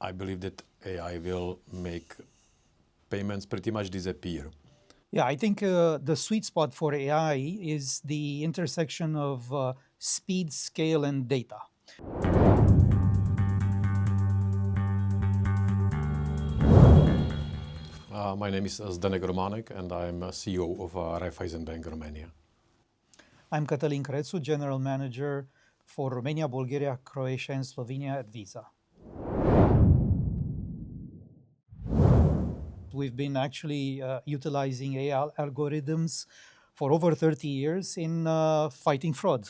I believe that AI will make payments pretty much disappear. Yeah, I think the sweet spot for AI is the intersection of speed, scale, and data. My name is Zdenek Romanek, and I'm CEO of Raiffeisen Bank, Romania. I'm Cătălin Crețu, General Manager for Romania, Bulgaria, Croatia, and Slovenia at Visa. We've been actually utilizing AI algorithms for over 30 years in fighting fraud.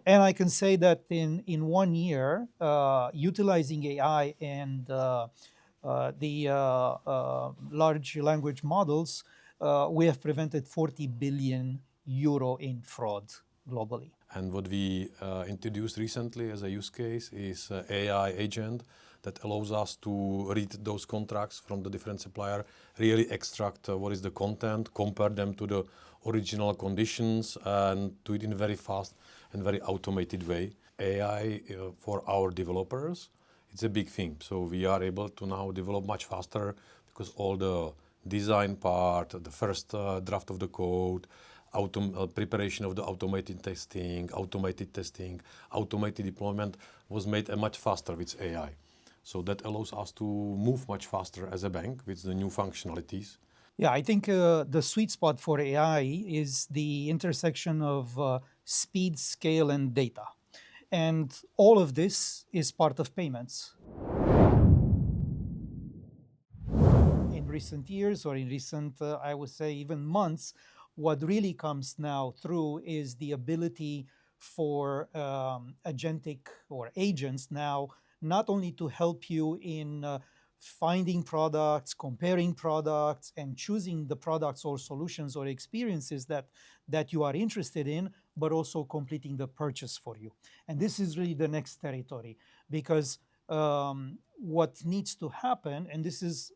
And I can say that in 1 year, utilizing AI and the large language models, we have prevented 40 billion euro in fraud globally. And what we introduced recently as a use case is AI agent that allows us to read those contracts from the different supplier, really extract what is the content, compare them to the original conditions, and do it in a very fast and very automated way. AI for our developers, it's a big thing. So we are able to now develop much faster because all the design part, the first draft of the code, preparation of the automated testing, automated deployment was made much faster with AI. So that allows us to move much faster as a bank with the new functionalities. Yeah, I think the sweet spot for AI is the intersection of speed, scale, and data. And all of this is part of payments. In recent years, or in recent, I would say even months, what really comes now through is the ability for agentic or agents now not only to help you in finding products, comparing products, and choosing the products or solutions or experiences that you are interested in, but also completing the purchase for you. And this is really the next territory, because what needs to happen, and this is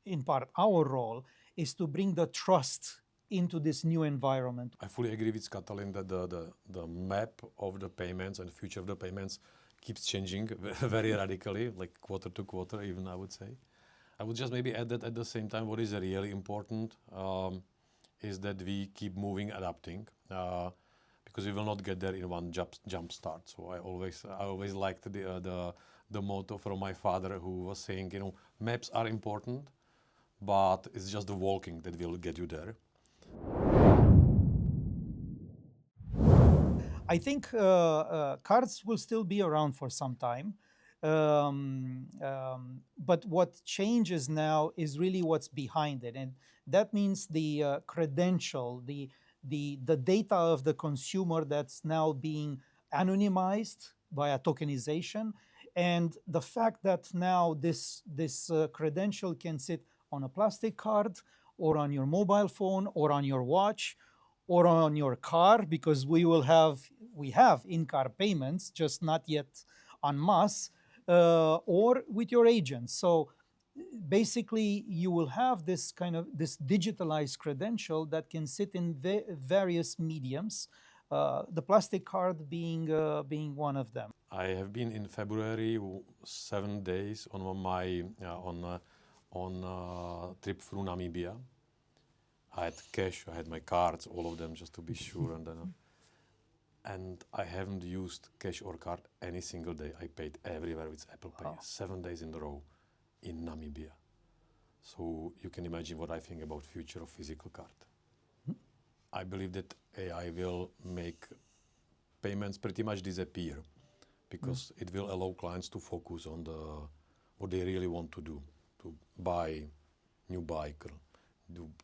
in part our role, is to bring the trust into this new environment. I fully agree with Cătălin that the map of the payments and future of the payments keeps changing very radically, like quarter to quarter even, I would say. I would just maybe add that at the same time, what is really important is that we keep moving, adapting, because we will not get there in one jump start. So I always liked the motto from my father, who was saying, maps are important, but it's just the walking that will get you there. I think cards will still be around for some time, but what changes now is really what's behind it, and that means the credential, the data of the consumer that's now being anonymized via tokenization, and the fact that now this credential can sit on a plastic card, or on your mobile phone, or on your watch, or on your car, because we have in-car payments, just not yet en masse, or with your agents. So basically, you will have this digitalized credential that can sit in various mediums, the plastic card being one of them. I have been in February 7 days on my trip through Namibia. I had cash, I had my cards, all of them, just to be sure, and I haven't used cash or card any single day. I paid everywhere with Apple Pay, 7 days in a row in Namibia. So you can imagine what I think about future of physical card. I believe that AI will make payments pretty much disappear, because it will allow clients to focus on what they really want to do, to buy new bike,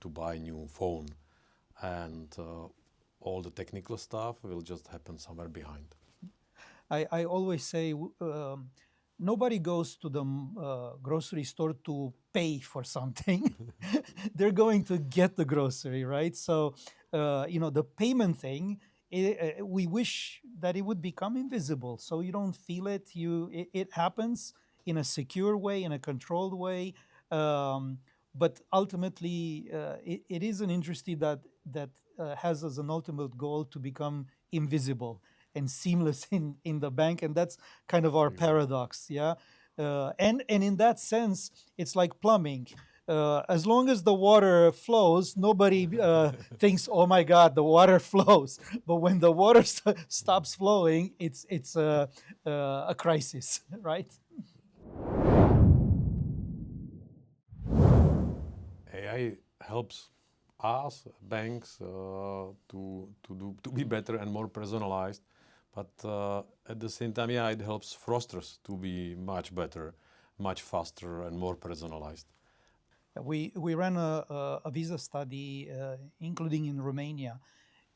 to buy new phone, and all the technical stuff will just happen somewhere behind. I always say nobody goes to the grocery store to pay for something. They're going to get the grocery, right? So the payment thing, we wish that it would become invisible, so you don't feel it. It happens in a secure way, in a controlled way. But ultimately, it is an industry that has as an ultimate goal to become invisible and seamless in the bank, and that's kind of our paradox. Yeah, And in that sense, it's like plumbing. As long as the water flows, nobody thinks, "Oh my God, the water flows." But when the water stops flowing, it's a crisis, right? AI helps us, banks, to be better and more personalized, but at the same time, yeah, it helps fraudsters to be much better, much faster, and more personalized. We ran a visa study, including in Romania,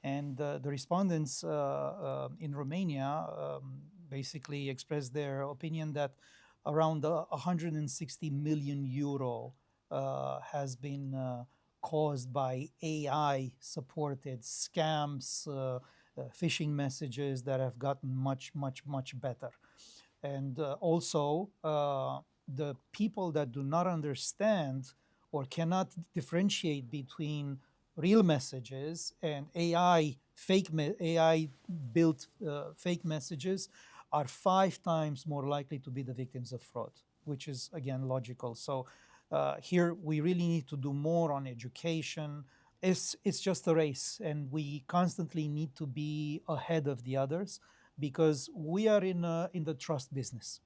and the respondents in Romania basically expressed their opinion that around 160 million euro has been caused by AI-supported scams, phishing messages that have gotten much better. And also, the people that do not understand or cannot differentiate between real messages and AI built fake messages are 5 times more likely to be the victims of fraud, which is again logical. So here we really need to do more on education. It's just a race, and we constantly need to be ahead of the others because we are in the trust business.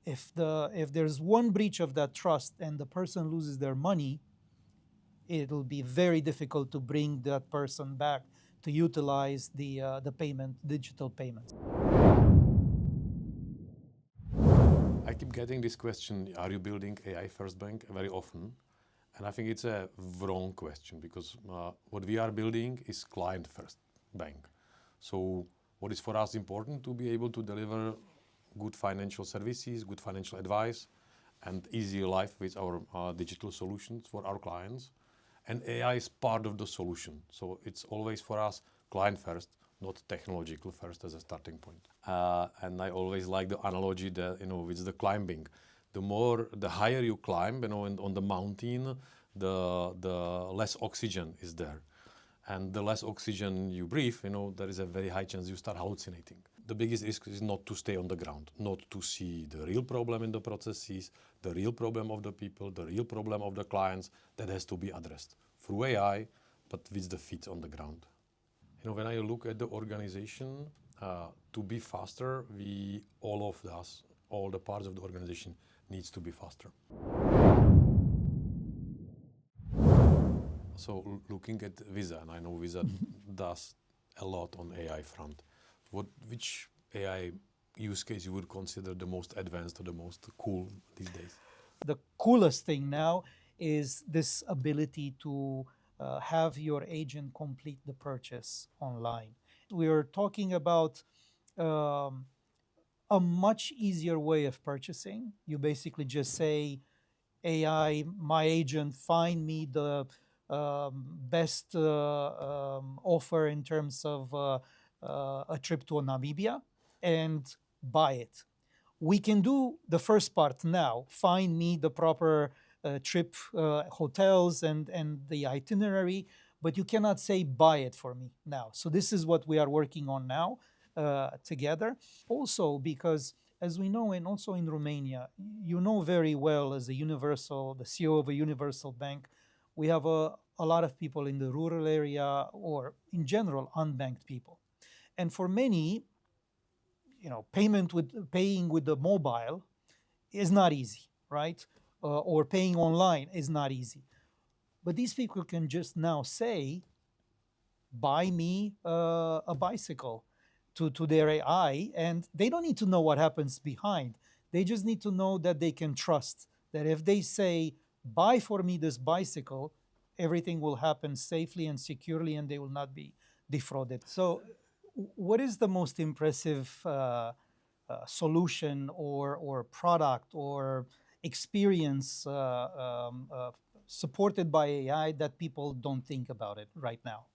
If there's one breach of that trust and the person loses their money, it'll be very difficult to bring that person back to utilize the digital payment. I keep getting this question, are you building AI first bank, very often? And I think it's a wrong question because what we are building is client first bank. So what is for us important to be able to deliver good financial services, good financial advice, and easy life with our digital solutions for our clients. And AI is part of the solution. So it's always for us client first, not technological first as a starting point. And I always like the analogy that, with the climbing. The higher you climb, and on the mountain, the less oxygen is there. And the less oxygen you breathe, there is a very high chance you start hallucinating. The biggest risk is not to stay on the ground, not to see the real problem in the processes, the real problem of the people, the real problem of the clients that has to be addressed through AI, but with the feet on the ground. When I look at the organization, to be faster, all of us, all the parts of the organization needs to be faster. So looking at Visa, and I know Visa does a lot on AI front. Which AI use case you would consider the most advanced or the most cool these days? The coolest thing now is this ability to have your agent complete the purchase online. We are talking about a much easier way of purchasing. You basically just say, AI, my agent, find me the best offer in terms of a trip to Namibia and buy it. We can do the first part now, find me the proper trip, hotels and the itinerary, but you cannot say buy it for me now. So this is what we are working on now together. Also because as we know, and also in Romania, you know very well as the CEO of a universal bank, we have a lot of people in the rural area or in general unbanked people. And for many, paying with the mobile is not easy, right? Or paying online is not easy. But these people can just now say, buy me a bicycle to their AI, and they don't need to know what happens behind. They just need to know that they can trust that if they say, buy for me this bicycle, everything will happen safely and securely and they will not be defrauded. So what is the most impressive solution or product or experience supported by AI that people don't think about it right now,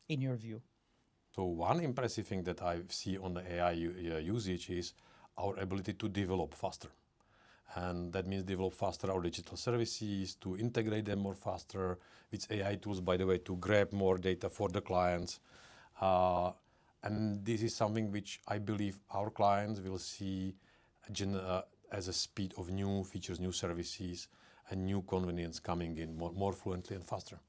in your view? So one impressive thing that I see on the AI usage is our ability to develop faster. And that means develop faster our digital services, to integrate them more faster with AI tools, by the way, to grab more data for the clients. And this is something which I believe our clients will see as a speed of new features, new services, and new convenience coming in more fluently and faster.